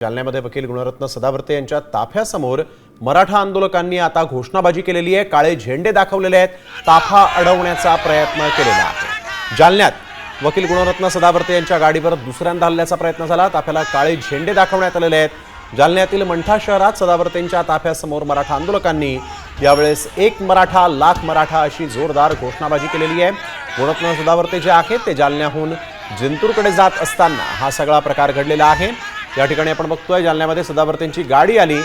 जालन्यामध्ये वकील गुणरत्न सदावर्ते यांच्या ताफ्यासमोर मराठा आंदोलकांनी आता घोषणाबाजी केलेली आहे। काळे झेंडे दाखवलेले आहेत। ताफा अडवण्याचा प्रयत्न केलेला आहे। जालन्यात वकील गुणरत्न सदावर्ते यांच्या गाडीवर दुसऱ्यांदा हल्ल्याचा प्रयत्न झाला। ताफ्याला काळे झेंडे दाखवण्यात आलेले आहेत। जालन्यातील मंठा शहरात सदावर्तेंच्या ताफ्यासमोर मराठा आंदोलकांनी यावेळेस एक मराठा लाख मराठा अशी जोरदार घोषणाबाजी केलेली आहे। गुणरत्न सदावर्ते जे आहेत ते जालन्याहून जिंतूरकडे जात असताना हा सगळा प्रकार घडलेला आहे। या ठिकाणी आपण बघतोय जालन्यामध्ये सदावर्तेंची गाडी आली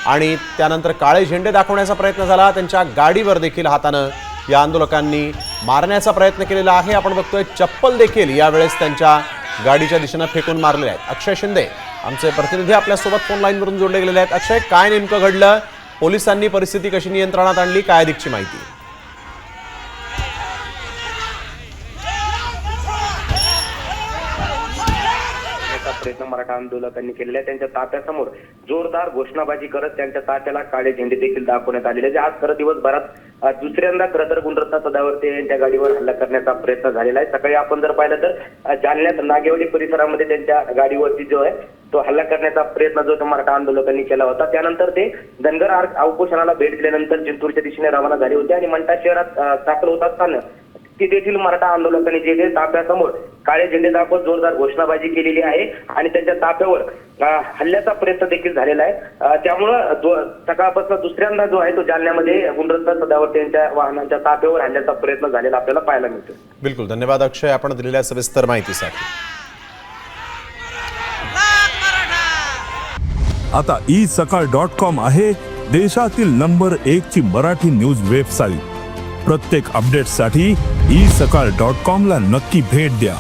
आणि त्यानंतर काळे झेंडे दाखवण्याचा प्रयत्न झाला। त्यांच्या गाडीवर देखील हाताने या आंदोलकांनी मारण्याचा प्रयत्न केलेला आहे। आपण बघतोय चप्पल देखील यावेळेस त्यांच्या गाडीच्या दिशेने फेकून मारले आहेत। अक्षय शिंदे आमचे प्रतिनिधी आपल्या सोबत फोन लाईनवरून जोडले गेलेले आहेत। अक्षय, काय नेमकं घडलं? पोलिसांनी परिस्थिती कशी नियंत्रणात आणली? काय अधिकची माहिती? प्रयत्न मराठा आंदोलकांनी केलेला आहे। त्यांच्या ताफ्यासमोर जोरदार घोषणाबाजी करत त्यांच्या ताफ्याला काळे झेंडे देखील दाखवण्यात आलेले आहे। आज खरं दिवसभरात दुसऱ्यांदा खरं तर गुणरत्न सदावर्ते यांच्या गाडीवर हल्ला करण्याचा प्रयत्न झालेला आहे। सकाळी आपण जर पाहिलं तर जालन्यात नागेवाडी परिसरामध्ये त्यांच्या गाडीवरती जो आहे तो हल्ला करण्याचा प्रयत्न जो मराठा आंदोलकांनी केला होता। त्यानंतर ते धनगर उपोषणाला भेट दिल्यानंतर जिंतूरच्या दिशेने रवाना झाले होते आणि मंठा शहरात दाखल होत असताना तेथील मराठा आंदोलकांनी जे ताफ्यासमोर काळे झेंडे दाखवत जोरदार घोषणाबाजी केलेली आहे आणि त्यांच्या ताफ्यावर हल्ल्याचा प्रयत्न देखील झालेला आहे। त्यामुळं सकाळपासून दुसऱ्यांदा जो आहे तो जालन्यामध्ये गुणरत्न सदावर्ते यांच्या वाहनांच्या ताफ्यावर हल्ल्याचा प्रयत्न झालेला आपल्याला पाहायला मिळतो। बिलकुल, धन्यवाद अक्षय आपण दिलेल्या सविस्तर माहितीसाठी। आता isakal.com आहे देशातील नंबर 1 ची मराठी न्यूज वेबसाईट। प्रत्येक अपडेटसाठी isakal.com ला नक्की भेट द्या।